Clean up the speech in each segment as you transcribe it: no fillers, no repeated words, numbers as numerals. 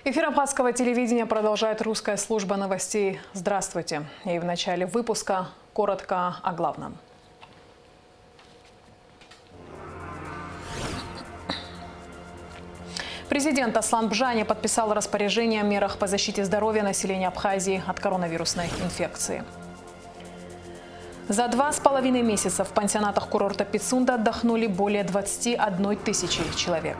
Эфир Абхазского телевидения продолжает русская служба новостей. Здравствуйте. И в начале выпуска коротко о главном. Президент Аслан Бжани подписал распоряжение о мерах по защите здоровья населения Абхазии от коронавирусной инфекции. За 2,5 месяца в пансионатах курорта Пицунда отдохнули более 21 тысячи человек.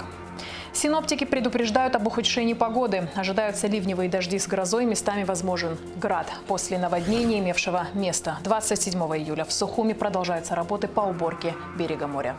Синоптики предупреждают об ухудшении погоды. Ожидаются ливневые дожди с грозой, местами возможен град. После наводнения, имевшего место 27 июля, в Сухуми продолжаются работы по уборке берега моря.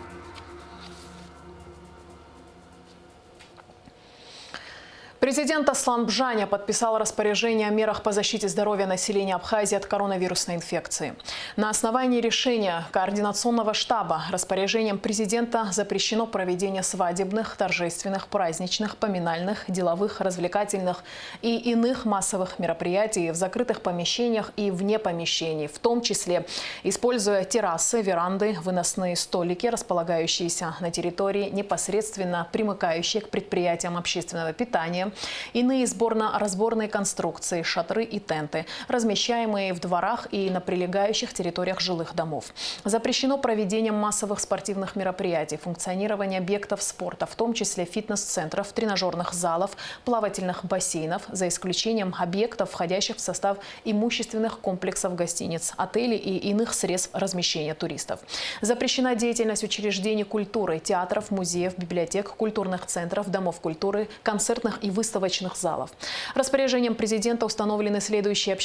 Президент Аслан Бжани подписал распоряжение о мерах по защите здоровья населения Абхазии от коронавирусной инфекции. На основании решения Координационного штаба распоряжением президента запрещено проведение свадебных, торжественных, праздничных, поминальных, деловых, развлекательных и иных массовых мероприятий в закрытых помещениях и вне помещений, в том числе используя террасы, веранды, выносные столики, располагающиеся на территории, непосредственно примыкающие к предприятиям общественного питания, иные сборно-разборные конструкции, шатры и тенты, размещаемые в дворах и на прилегающих территориях жилых домов. Запрещено проведение массовых спортивных мероприятий, функционирование объектов спорта, в том числе фитнес-центров, тренажерных залов, плавательных бассейнов, за исключением объектов, входящих в состав имущественных комплексов гостиниц, отелей и иных средств размещения туристов. Запрещена деятельность учреждений культуры, театров, музеев, библиотек, культурных центров, домов культуры, концертных и выставочных залов. Распоряжением президента установлены следующие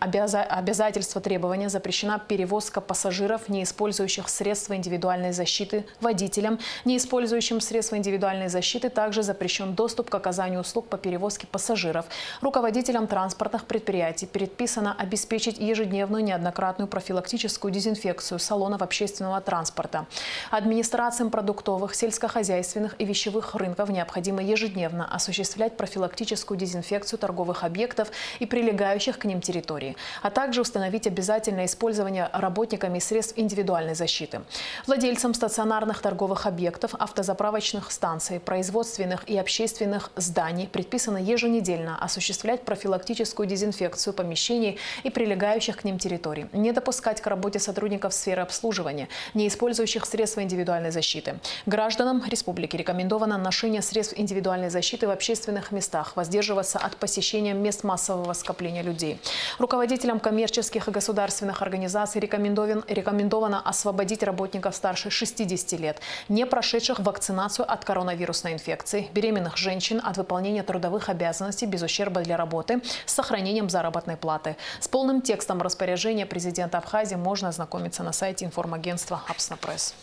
обязательства требования. Запрещена перевозка пассажиров, не использующих средства индивидуальной защиты, водителям, не использующим средства индивидуальной защиты. Также запрещен доступ к оказанию услуг по перевозке пассажиров. Руководителям транспортных предприятий предписано обеспечить ежедневную неоднократную профилактическую дезинфекцию салонов общественного транспорта. Администрациям продуктовых, сельскохозяйственных и вещевых рынков необходимо ежедневно осуществлять профилактическую дезинфекцию торговых объектов и прилегающих к ним территорий, а также установить обязательное использование работниками средств индивидуальной защиты. Владельцам стационарных торговых объектов, автозаправочных станций, производственных и общественных зданий предписано еженедельно осуществлять профилактическую дезинфекцию помещений и прилегающих к ним территорий, не допускать к работе сотрудников сферы обслуживания, не использующих средства индивидуальной защиты. Гражданам республики рекомендовано ношение средств индивидуальной защиты в общественных местах, воздерживаться от посещения мест массового скопления людей. Руководителям коммерческих и государственных организаций рекомендовано освободить работников старше 60 лет, не прошедших вакцинацию от коронавирусной инфекции, беременных женщин от выполнения трудовых обязанностей без ущерба для работы с сохранением заработной платы. С полным текстом распоряжения президента Абхазии можно ознакомиться на сайте информагентства «Абснапресс».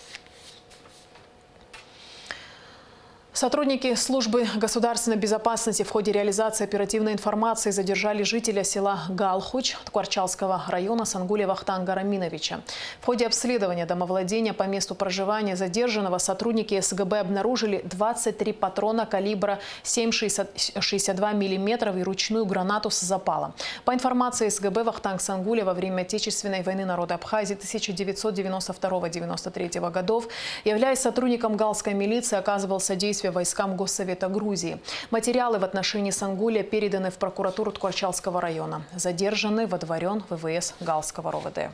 Сотрудники службы государственной безопасности в ходе реализации оперативной информации задержали жителя села Галхуч Ткварчалского района Сангулия Вахтанга Раминовича. В ходе обследования домовладения по месту проживания задержанного сотрудники СГБ обнаружили 23 патрона калибра 7,62 мм и ручную гранату с запалом. По информации СГБ, Вахтанг Сангулия во время Отечественной войны народа Абхазии 1992-1993 годов, являясь сотрудником галской милиции, оказывал содействие войскам Госсовета Грузии. Материалы в отношении Сангулия переданы в прокуратуру Ткварчалского района. Задержанный водворен ВВС Галского РОВД.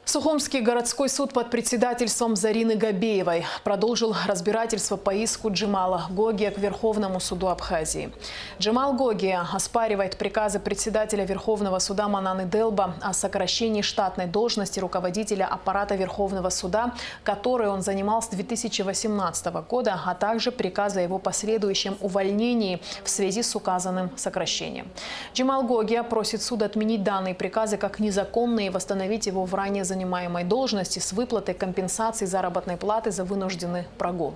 Сухумский городской суд под председательством Зарины Габеевой продолжил разбирательство по иску Джемала Гогия к Верховному суду Абхазии. Джемал Гогия оспаривает приказы председателя Верховного суда Мананы Делба о сокращении штатной должности руководителя аппарата Верховного суда, который он занимал с 2018 года, а также приказы о его последующем увольнении в связи с указанным сокращением. Джемал Гогия просит суд отменить данные приказы как незаконные и восстановить его в ранее занимаемой должности с выплатой компенсации заработной платы за вынужденный прогул.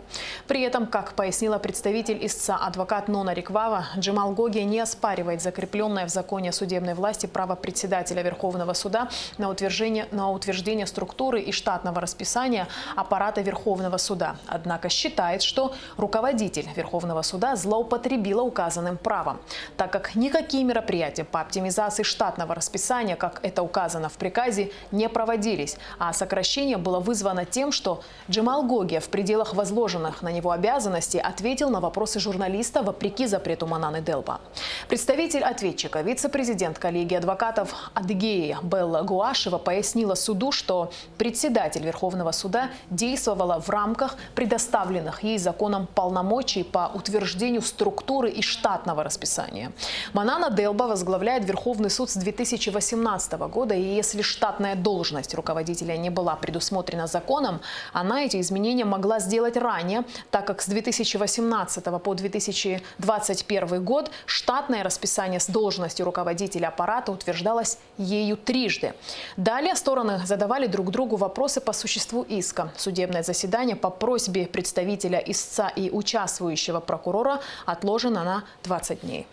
При этом, как пояснила представитель истца адвокат Нона Риквава, Джемал Гогия не оспаривает закрепленное в законе о судебной власти право председателя Верховного суда на утверждение структуры и штатного расписания аппарата Верховного суда. Однако считает, что руководитель Верховного суда злоупотребила указанным правом, так как никакие мероприятия по оптимизации штатного расписания, как это указано в приказе, не проводились. сократились, а сокращение было вызвано тем, что Джемал Гоги в пределах возложенных на него обязанностей ответил на вопросы журналиста вопреки запрету Мананы Делба. Представитель ответчика, вице-президент коллегии адвокатов Адыгеи Белла Гуашева пояснила суду, что председатель Верховного суда действовала в рамках предоставленных ей законом полномочий по утверждению структуры и штатного расписания. Манана Делба возглавляет Верховный суд с 2018 года, и если штатная должность руководителя не была предусмотрена законом, она эти изменения могла сделать ранее, так как с 2018 по 2021 год штатное расписание с должностью руководителя аппарата утверждалось ею трижды. Далее стороны задавали друг другу вопросы по существу иска. Судебное заседание по просьбе представителя истца и участвующего прокурора отложено на 20 дней.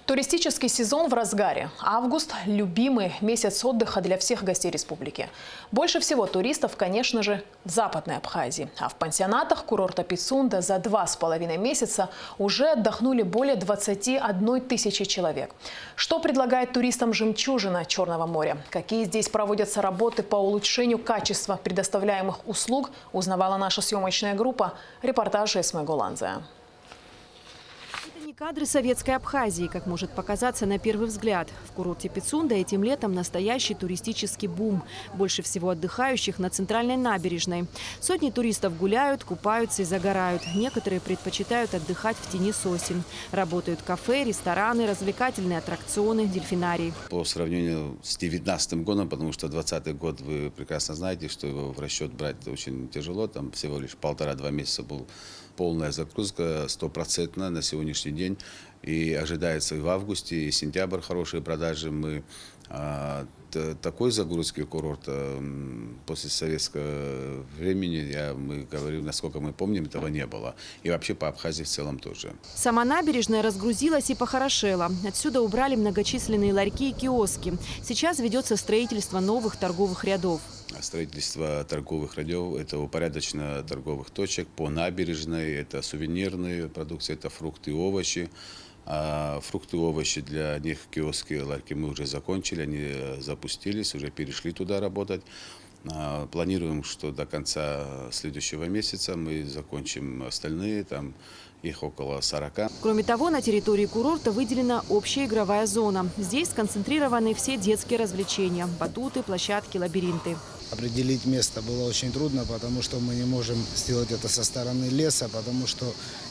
Туристический сезон в разгаре. Август – любимый месяц отдыха для всех гостей республики. Больше всего туристов, конечно же, в Западной Абхазии. А в пансионатах курорта Пицунда за 2,5 месяца уже отдохнули более 21 тысячи человек. Что предлагает туристам жемчужина Черного моря? Какие здесь проводятся работы по улучшению качества предоставляемых услуг, узнавала наша съемочная группа. Репортаж Эсме Голанза. Кадры советской Абхазии, как может показаться на первый взгляд. В курорте Пицунда этим летом настоящий туристический бум. Больше всего отдыхающих на центральной набережной. Сотни туристов гуляют, купаются и загорают. Некоторые предпочитают отдыхать в тени сосен. Работают кафе, рестораны, развлекательные аттракционы, дельфинарии. По сравнению с 2019 годом, потому что 2020 год, вы прекрасно знаете, что его в расчет брать очень тяжело. Там всего лишь 1,5-2 месяца был полная загрузка, 100% на сегодняшний день. И ожидается и в августе, и сентябрь хорошие продажи. Мы такой загрузки курорта после советского времени, мы говорим, насколько мы помним, этого не было. И вообще по Абхазии в целом тоже. Сама набережная разгрузилась и похорошела. Отсюда убрали многочисленные ларьки и киоски. Сейчас ведется строительство новых торговых рядов. Строительство торговых рядов – это упорядочено торговых точек по набережной, это сувенирные продукции, это фрукты и овощи. Фрукты и овощи для них, киоски, ларьки мы уже закончили, они запустились, уже перешли туда работать. Планируем, что до конца следующего месяца мы закончим остальные, там их около 40. Кроме того, на территории курорта выделена общая игровая зона. Здесь сконцентрированы все детские развлечения – батуты, площадки, лабиринты. Определить место было очень трудно, потому что мы не можем сделать это со стороны леса, потому что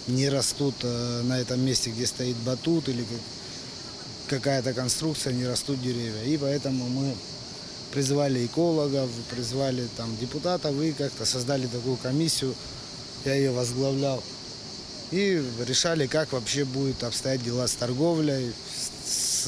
не растут на этом месте, где стоит батут или какая-то конструкция, не растут деревья. И поэтому мы призвали экологов, призвали там депутатов и как-то создали такую комиссию, я ее возглавлял. И решали, как вообще будет обстоять дела с торговлей, с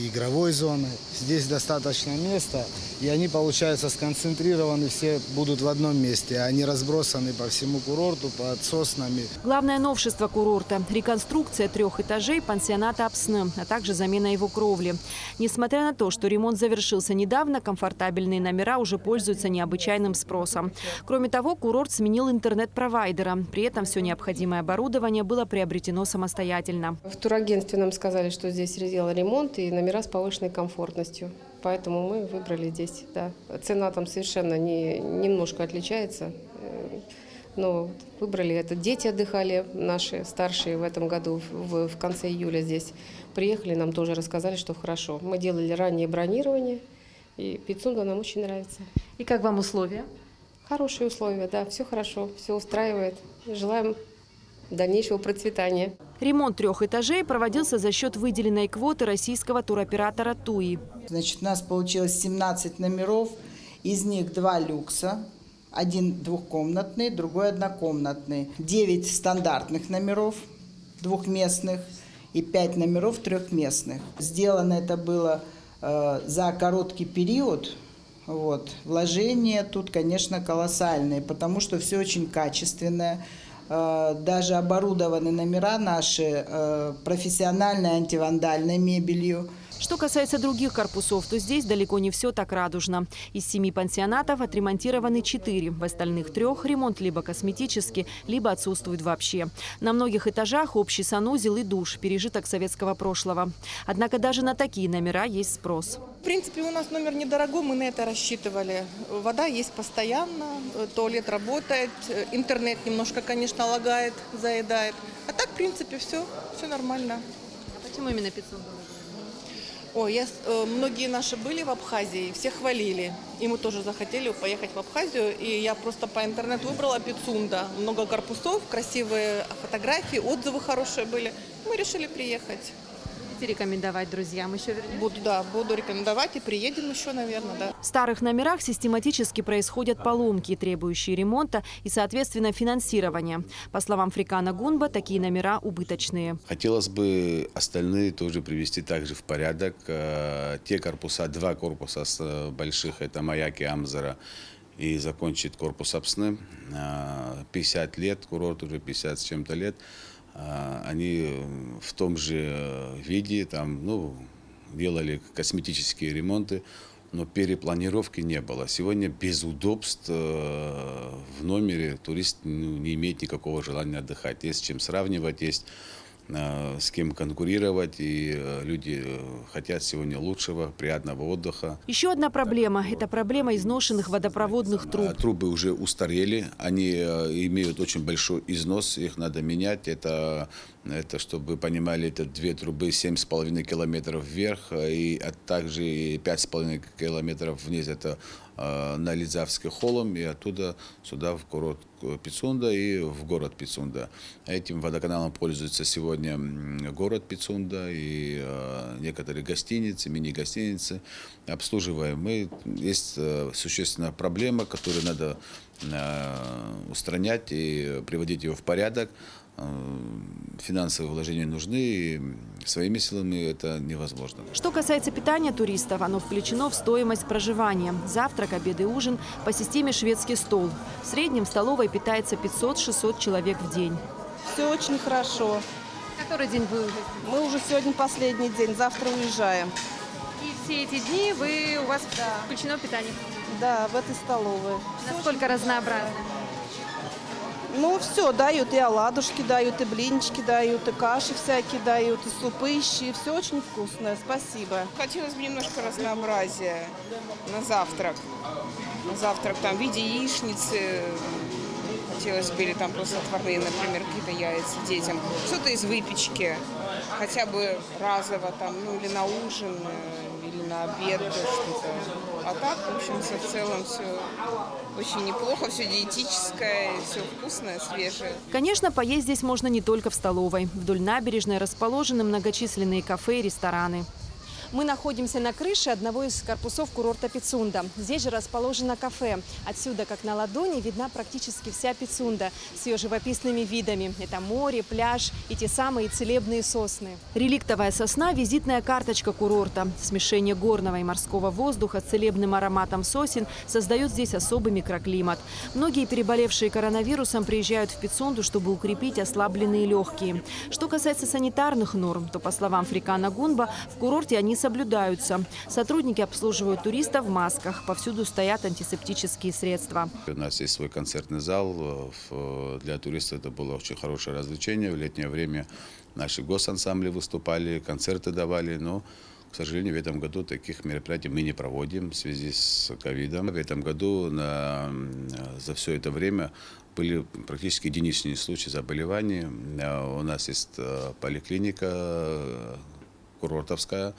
игровой зоной. Здесь достаточно места, и они, получается, сконцентрированы, все будут в одном месте, а не разбросаны по всему курорту, под соснами. Главное новшество курорта – реконструкция 3 этажей пансионата Апсны, а также замена его кровли. Несмотря на то, что ремонт завершился недавно, комфортабельные номера уже пользуются необычайным спросом. Кроме того, курорт сменил интернет-провайдера. При этом все необходимое оборудование было приобретено самостоятельно. В турагентстве нам сказали, что здесь сделали ремонт и номера с повышенной комфортностью. Поэтому мы выбрали здесь. Да. Цена там совершенно немножко отличается. Но выбрали это. Дети отдыхали, наши старшие в этом году, в конце июля здесь приехали, нам тоже рассказали, что хорошо. Мы делали раннее бронирование, и Пицунда нам очень нравится. И как вам условия? Хорошие условия, да, все хорошо, все устраивает. Желаем дальнейшего процветания. Ремонт 3 этажей проводился за счет выделенной квоты российского туроператора «Туи». Значит, у нас получилось 17 номеров, из них 2 люкса, один двухкомнатный, другой однокомнатный, 9 стандартных номеров двухместных и 5 номеров трехместных. Сделано это было за короткий период. Вот. Вложения тут, конечно, колоссальные, потому что все очень качественное. Даже оборудованы номера наши профессиональной антивандальной мебелью. Что касается других корпусов, то здесь далеко не все так радужно. Из 7 пансионатов отремонтированы 4. В остальных 3 ремонт либо косметический, либо отсутствует вообще. На многих этажах общий санузел и душ, пережиток советского прошлого. Однако даже на такие номера есть спрос. В принципе, у нас номер недорогой, мы на это рассчитывали. Вода есть постоянно, туалет работает, интернет немножко, конечно, лагает, заедает. А так, в принципе, все нормально. А почему именно Пицунда? Ой, многие наши были в Абхазии, все хвалили. И мы тоже захотели поехать в Абхазию. И я просто по интернету выбрала Пицунда. Много корпусов, красивые фотографии, отзывы хорошие были. Мы решили приехать. Рекомендовать друзьям еще вернее? Буду рекомендовать и приедем еще, наверное, да. В старых номерах систематически происходят поломки, требующие ремонта и, соответственно, финансирования. По словам Фрикана Гунба, такие номера убыточные. Хотелось бы остальные тоже привести также в порядок. Те корпуса, 2 корпуса больших, это Маяк и Амзара, и закончит корпус Апсны. 50 лет, курорт уже 50 с чем-то лет. Они в том же виде там, делали косметические ремонты, но перепланировки не было. Сегодня без удобств в номере турист не имеет никакого желания отдыхать. Есть с чем сравнивать, есть с кем конкурировать, и люди хотят сегодня лучшего, приятного отдыха. Еще одна проблема – это проблема изношенных водопроводных труб. Трубы уже устарели, они имеют очень большой износ, их надо менять. Это чтобы вы понимали, это 2 трубы 7,5 километров вверх, и также 5,5 километров вниз. Это на Лизавский холм, и оттуда сюда в курорт Пицунда и в город Пицунда. Этим водоканалом пользуется сегодня город Пицунда и некоторые гостиницы, мини-гостиницы обслуживаем мы. Есть существенная проблема, которую надо устранять и приводить ее в порядок. Финансовые вложения нужны, и своими силами это невозможно. Что касается питания туристов, оно включено в стоимость проживания. Завтрак, обед и ужин по системе «Шведский стол». В среднем в столовой питается 500-600 человек в день. Все очень хорошо. Который день вы уже? Мы уже сегодня последний день, завтра уезжаем. И все эти дни у вас включено питание? Да, в этой столовой. Насколько разнообразно? Ну, все дают, и оладушки дают, и блинчики дают, и каши всякие дают, и супы, и щи. Все очень вкусное, спасибо. Хотелось бы немножко разнообразия на завтрак. На завтрак там в виде яичницы, хотелось бы, или там просто отварные, например, какие-то яйца детям. Что-то из выпечки, хотя бы разово там, или на ужин, или на обед что-то. А так, в общем-то, в целом все очень неплохо, все диетическое, все вкусное, свежее. Конечно, поесть здесь можно не только в столовой. Вдоль набережной расположены многочисленные кафе и рестораны. Мы находимся на крыше одного из корпусов курорта Пицунда. Здесь же расположено кафе. Отсюда, как на ладони, видна практически вся Пицунда с ее живописными видами. Это море, пляж и те самые целебные сосны. Реликтовая сосна – визитная карточка курорта. Смешение горного и морского воздуха с целебным ароматом сосен создает здесь особый микроклимат. Многие переболевшие коронавирусом приезжают в Пицунду, чтобы укрепить ослабленные легкие. Что касается санитарных норм, то, по словам Фрикана Гунба, в курорте они соблюдаются. Сотрудники обслуживают туристов в масках. Повсюду стоят антисептические средства. У нас есть свой концертный зал. Для туристов это было очень хорошее развлечение. В летнее время наши госансамбли выступали, концерты давали. Но, к сожалению, в этом году таких мероприятий мы не проводим в связи с ковидом. В этом году за все это время были практически единичные случаи заболеваний. У нас есть поликлиника курортовская,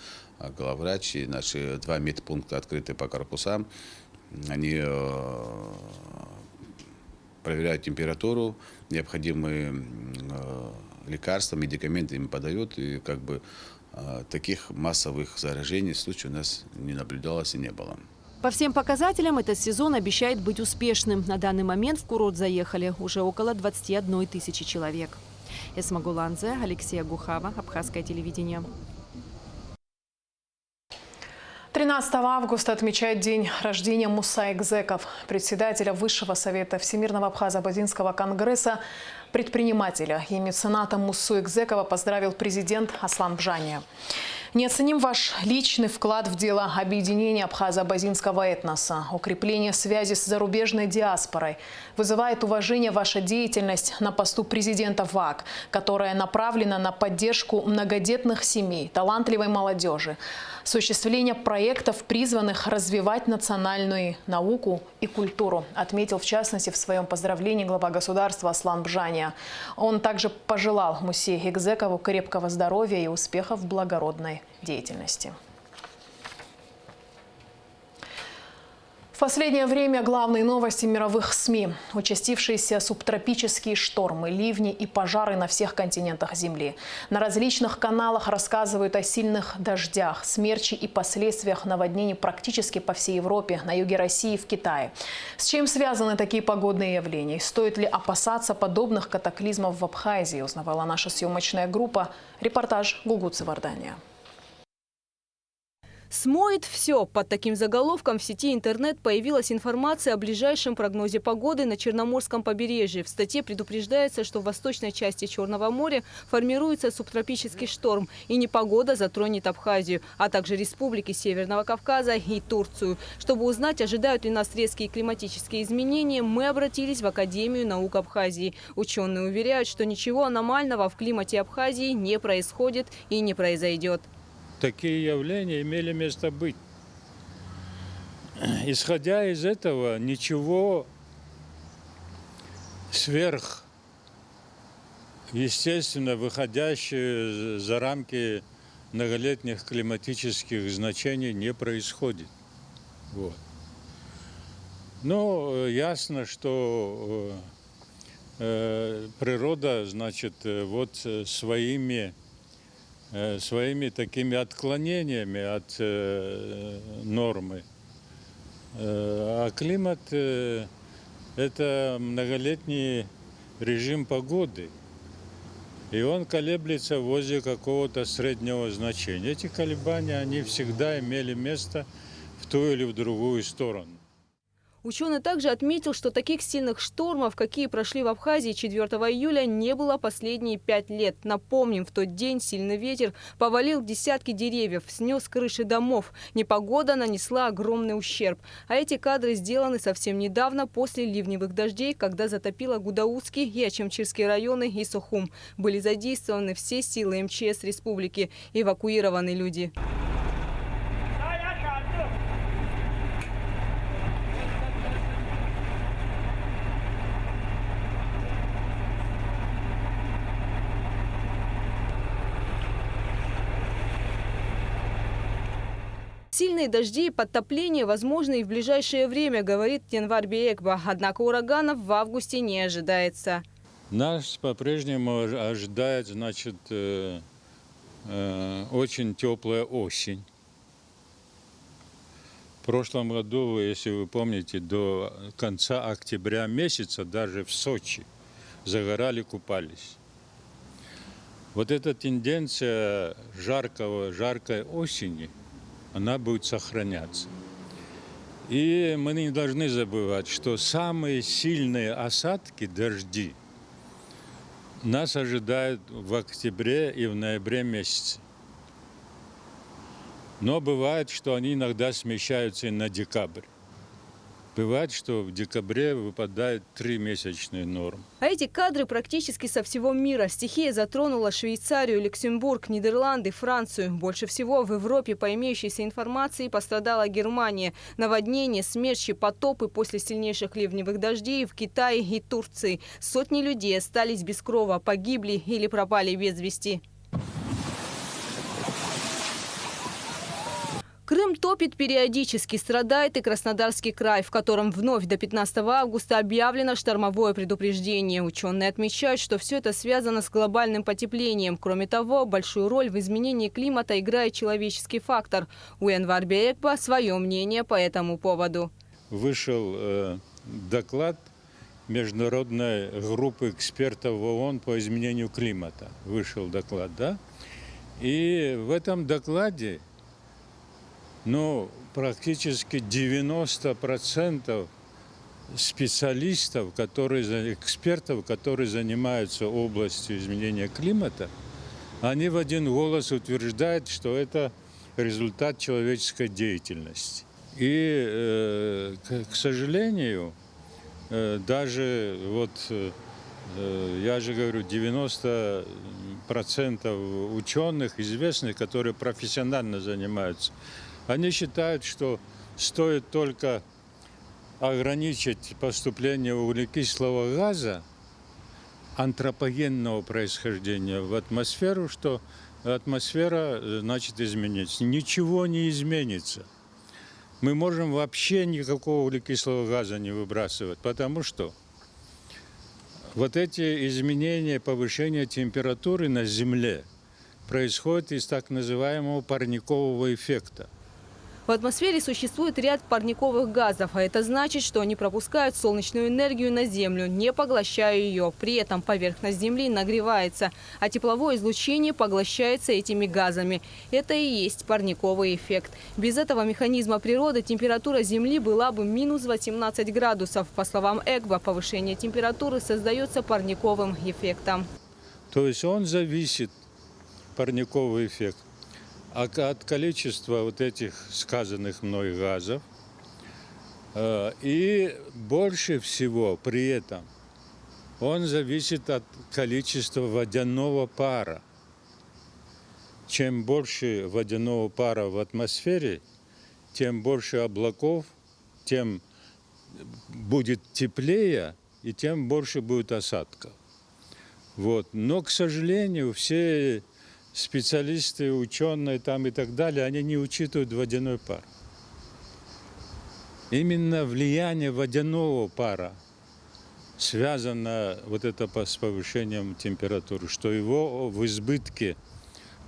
главврач и наши 2 медпункта открыты по корпусам. Они проверяют температуру, необходимые лекарства, медикаменты им подают. И таких массовых заражений случаев у нас не наблюдалось и не было. По всем показателям этот сезон обещает быть успешным. На данный момент в курорт заехали уже около 21 тысячи человек. Эсма Гуланзе, Алексей Гухава, Абхазское телевидение. 13 августа отмечает день рождения Муса Экзеков, председателя Высшего совета Всемирного Абхазо-Абазинского конгресса, предпринимателя и мецената Мусу Экзекова поздравил президент Аслан Бжания. Неоценим ваш личный вклад в дело объединения абхазо-абазинского этноса, укрепления связи с зарубежной диаспорой. Вызывает уважение ваша деятельность на посту президента ВАК, которая направлена на поддержку многодетных семей, талантливой молодежи, осуществление проектов, призванных развивать национальную науку и культуру, отметил в частности в своем поздравлении глава государства Аслан Бжания. Он также пожелал Мусе Гекзекову крепкого здоровья и успехов в благородной деятельности. В последнее время главные новости мировых СМИ. Участившиеся субтропические штормы, ливни и пожары на всех континентах Земли. На различных каналах рассказывают о сильных дождях, смерчи и последствиях наводнений практически по всей Европе, на юге России и в Китае. С чем связаны такие погодные явления? Стоит ли опасаться подобных катаклизмов в Абхазии, узнавала наша съемочная группа. Репортаж Гугуцы Вардания. Смоет все. Под таким заголовком в сети интернет появилась информация о ближайшем прогнозе погоды на Черноморском побережье. В статье предупреждается, что в восточной части Черного моря формируется субтропический шторм, и непогода затронет Абхазию, а также республики Северного Кавказа и Турцию. Чтобы узнать, ожидают ли нас резкие климатические изменения, мы обратились в Академию наук Абхазии. Ученые уверяют, что ничего аномального в климате Абхазии не происходит и не произойдет. Такие явления имели место быть. Исходя из этого, ничего естественно, выходящее за рамки многолетних климатических значений не происходит. Вот. Но ясно, что природа, значит, вот своими такими отклонениями от нормы. А климат – это многолетний режим погоды, и он колеблется возле какого-то среднего значения. Эти колебания, они всегда имели место в ту или в другую сторону. Ученый также отметил, что таких сильных штормов, какие прошли в Абхазии 4 июля, не было последние 5 лет. Напомним, в тот день сильный ветер повалил десятки деревьев, снес крыши домов. Непогода нанесла огромный ущерб. А эти кадры сделаны совсем недавно, после ливневых дождей, когда затопило Гудаутский и Ачамчирский районы и Сухум. Были задействованы все силы МЧС республики, эвакуированы люди. Сильные дожди и подтопления возможны и в ближайшее время, говорит Тенвар Биекба. Однако ураганов в августе не ожидается. Нас по-прежнему ожидает, значит, очень теплая осень. В прошлом году, если вы помните, до конца октября месяца даже в Сочи загорали, купались. Вот эта тенденция жаркой осени, она будет сохраняться. И мы не должны забывать, что самые сильные осадки, дожди, нас ожидают в октябре и в ноябре месяце. Но бывает, что они иногда смещаются и на декабрь. Бывает, что в декабре выпадает 3-месячные нормы. А эти кадры практически со всего мира. Стихия затронула Швейцарию, Люксембург, Нидерланды, Францию. Больше всего в Европе, по имеющейся информации, пострадала Германия. Наводнения, смерчи, потопы после сильнейших ливневых дождей в Китае и Турции. Сотни людей остались без крова, погибли или пропали без вести. Крым топит периодически, страдает и Краснодарский край, в котором вновь до 15 августа объявлено штормовое предупреждение. Ученые отмечают, что все это связано с глобальным потеплением. Кроме того, большую роль в изменении климата играет человеческий фактор. У Энвар Биекба свое мнение по этому поводу. Вышел доклад международной группы экспертов ООН по изменению климата. Вышел доклад, да? И в этом докладе практически 90% специалистов, экспертов, которые занимаются областью изменения климата, они в один голос утверждают, что это результат человеческой деятельности. И, к сожалению, даже вот, я же говорю, 90% ученых, известных, которые профессионально занимаются, они считают, что стоит только ограничить поступление углекислого газа антропогенного происхождения в атмосферу, что атмосфера, значит, изменится. Ничего не изменится. Мы можем вообще никакого углекислого газа не выбрасывать, потому что вот эти изменения, повышение температуры на Земле происходят из так называемого парникового эффекта. В атмосфере существует ряд парниковых газов, а это значит, что они пропускают солнечную энергию на Землю, не поглощая ее. При этом поверхность Земли нагревается, а тепловое излучение поглощается этими газами. Это и есть парниковый эффект. Без этого механизма природы температура Земли была бы минус 18 градусов. По словам Эгба, повышение температуры создается парниковым эффектом. То есть он зависит, парниковый эффект, от количества вот этих сказанных мной газов. И больше всего при этом он зависит от количества водяного пара. Чем больше водяного пара в атмосфере, тем больше облаков, тем будет теплее и тем больше будет осадков. Вот. Но, к сожалению, все специалисты, ученые там и так далее, они не учитывают водяной пар. Именно влияние водяного пара связано вот это с повышением температуры, что его в избытке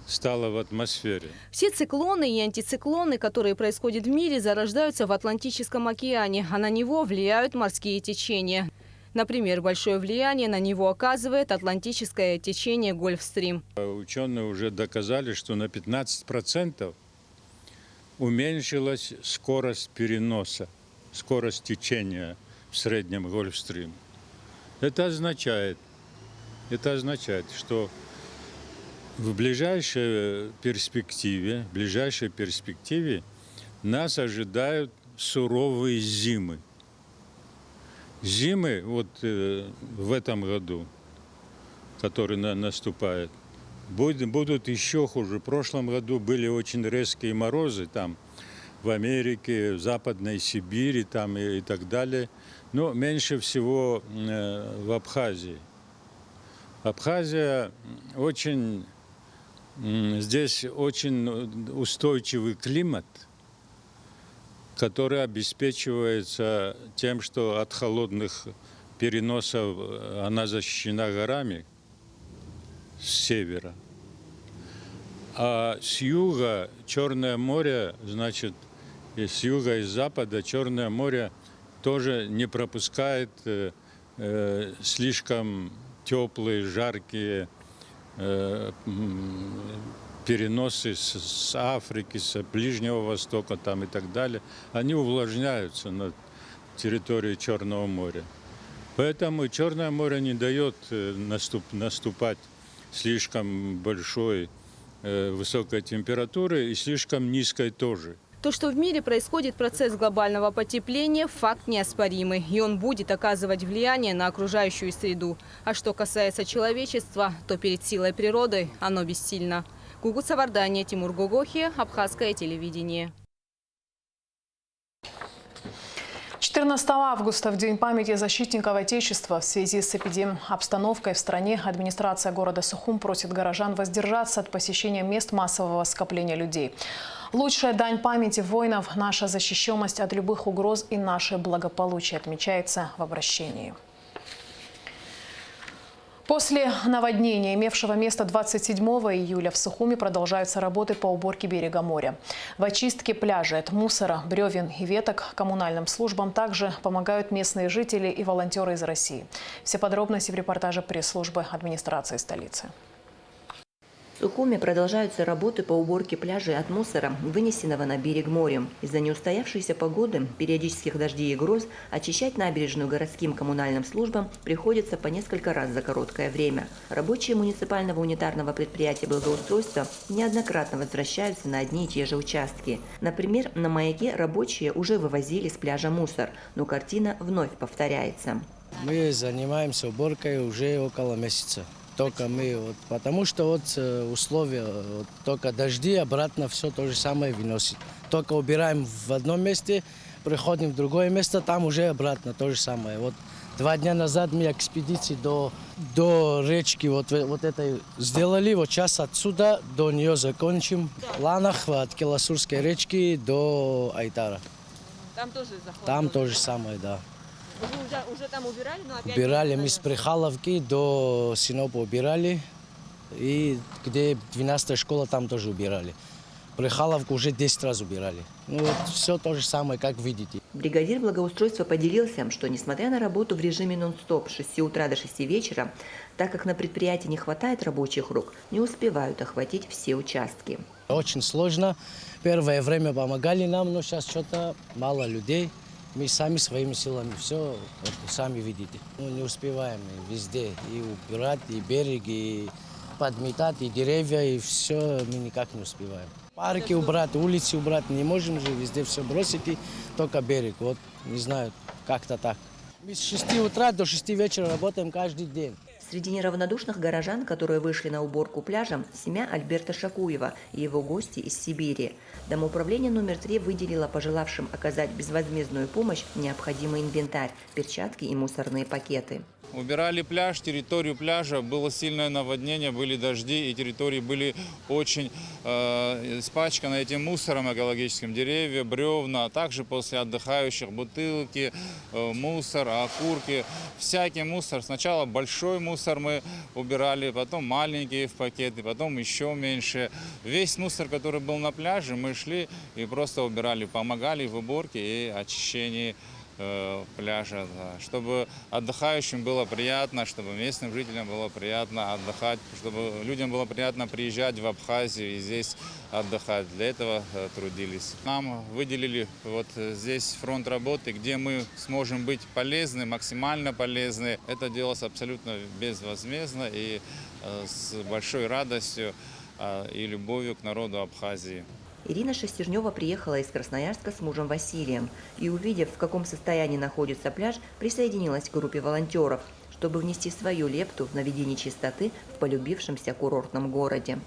стало в атмосфере. Все циклоны и антициклоны, которые происходят в мире, зарождаются в Атлантическом океане, а на него влияют морские течения. Например, большое влияние на него оказывает атлантическое течение Гольфстрим. Ученые уже доказали, что на 15% уменьшилась скорость переноса, скорость течения в среднем Гольфстрим. Это означает, что в ближайшей перспективе нас ожидают суровые зимы. Зимы вот в этом году, который наступает, будут еще хуже. В прошлом году были очень резкие морозы там в Америке, в Западной Сибири там и так далее. Но меньше всего в Абхазии. Абхазия здесь очень устойчивый климат, который обеспечивается тем, что от холодных переносов она защищена горами с севера. А с юга Черное море, значит, и с юга и с запада Черное море тоже не пропускает слишком теплые, жаркие переносы с Африки, с Ближнего Востока там и так далее, они увлажняются на территории Черного моря. Поэтому Черное море не дает наступать слишком большой высокой температуры и слишком низкой тоже. То, что в мире происходит процесс глобального потепления, факт неоспоримый. И он будет оказывать влияние на окружающую среду. А что касается человечества, то перед силой природы оно бессильно. Гугут Савардания, Тимур Гогохи, Абхазское телевидение. 14 августа, в День памяти защитников Отечества, в связи с эпидемобстановкой в стране, администрация города Сухум просит горожан воздержаться от посещения мест массового скопления людей. Лучшая дань памяти воинов – наша защищенность от любых угроз и наше благополучие, отмечается в обращении. После наводнения, имевшего место 27 июля, в Сухуме продолжаются работы по уборке берега моря. В очистке пляжей от мусора, бревен и веток коммунальным службам также помогают местные жители и волонтеры из России. Все подробности в репортаже пресс-службы администрации столицы. В Сухуме продолжаются работы по уборке пляжей от мусора, вынесенного на берег морем. Из-за неустоявшейся погоды, периодических дождей и гроз, очищать набережную городским коммунальным службам приходится по несколько раз за короткое время. Рабочие муниципального унитарного предприятия благоустройства неоднократно возвращаются на одни и те же участки. Например, на Маяке рабочие уже вывозили с пляжа мусор, но картина вновь повторяется. Мы занимаемся уборкой уже около месяца. Только мы, потому что условия, только дожди, обратно все то же самое выносит. Только убираем в одном месте, приходим в другое место, там уже обратно то же самое. 2 дня назад мы экспедиции до речки вот этой сделали, сейчас отсюда до нее закончим. В планах от Келасурской речки до Айтара. Там тоже заход? Там то же самое, да. Вы уже там убирали, но опять... Убирали мы с Прихаловки до Синопа убирали, и где 12-я школа, там тоже убирали. Прихаловку уже 10 раз убирали. Все то же самое, как видите. Бригадир благоустройства поделился, что несмотря на работу в режиме нон-стоп с 6 утра до 6 вечера, так как на предприятии не хватает рабочих рук, не успевают охватить все участки. Очень сложно. Первое время помогали нам, но сейчас что-то мало людей. Мы сами своими силами все, сами видите. Не успеваем везде и убирать, и берег, и подметать, и деревья, и все мы никак не успеваем. Парки убрать, улицы убрать не можем же, везде все бросить, и только берег. Не знаю, как-то так. Мы с 6 утра до 6 вечера работаем каждый день. Среди неравнодушных горожан, которые вышли на уборку пляжа, семья Альберта Шакуева и его гости из Сибири. Домоуправление номер 3 выделило пожелавшим оказать безвозмездную помощь необходимый инвентарь – перчатки и мусорные пакеты. Убирали пляж, территорию пляжа, было сильное наводнение, были дожди, и территории были очень испачканы этим мусором экологическим, деревья, бревна, а также после отдыхающих бутылки, мусор, окурки, всякий мусор. Сначала большой мусор мы убирали, потом маленькие в пакеты, потом еще меньше. Весь мусор, который был на пляже, мы шли и просто убирали, помогали в уборке и очищении пляжа, да. Чтобы отдыхающим было приятно, чтобы местным жителям было приятно отдыхать, чтобы людям было приятно приезжать в Абхазию и здесь отдыхать. Для этого трудились. Нам выделили здесь фронт работы, где мы сможем быть полезны, максимально полезны. Это делалось абсолютно безвозмездно и с большой радостью и любовью к народу Абхазии. Ирина Шестернева приехала из Красноярска с мужем Василием и, увидев, в каком состоянии находится пляж, присоединилась к группе волонтеров, чтобы внести свою лепту в наведение чистоты в полюбившемся курортном городе.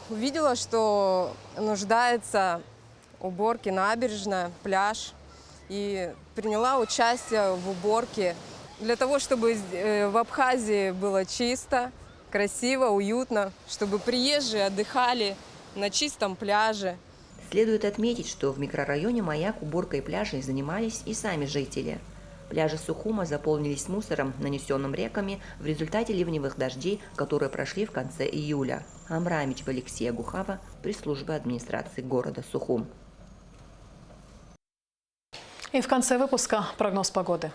Увидела, что нуждается уборке набережная, пляж, и приняла участие в уборке для того, чтобы в Абхазии было чисто, красиво, уютно, чтобы приезжие отдыхали на чистом пляже. Следует отметить, что в микрорайоне Маяк уборкой пляжей занимались и сами жители. Пляжи Сухума заполнились мусором, нанесенным реками в результате ливневых дождей, которые прошли в конце июля. Амрамич Алексея Гухава, пресс-служба администрации города Сухум. И в конце выпуска прогноз погоды.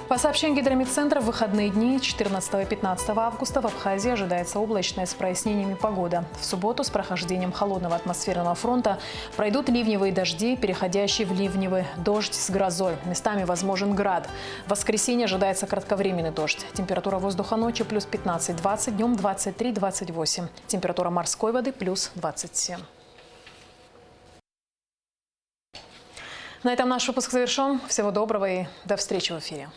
По сообщению Гидрометцентра, в выходные дни 14 и 15 августа в Абхазии ожидается облачная с прояснениями погода. В субботу с прохождением холодного атмосферного фронта пройдут ливневые дожди, переходящие в ливневый дождь с грозой. Местами возможен град. В воскресенье ожидается кратковременный дождь. Температура воздуха ночью плюс 15-20, днем 23-28. Температура морской воды плюс 27. На этом наш выпуск завершен. Всего доброго и до встречи в эфире.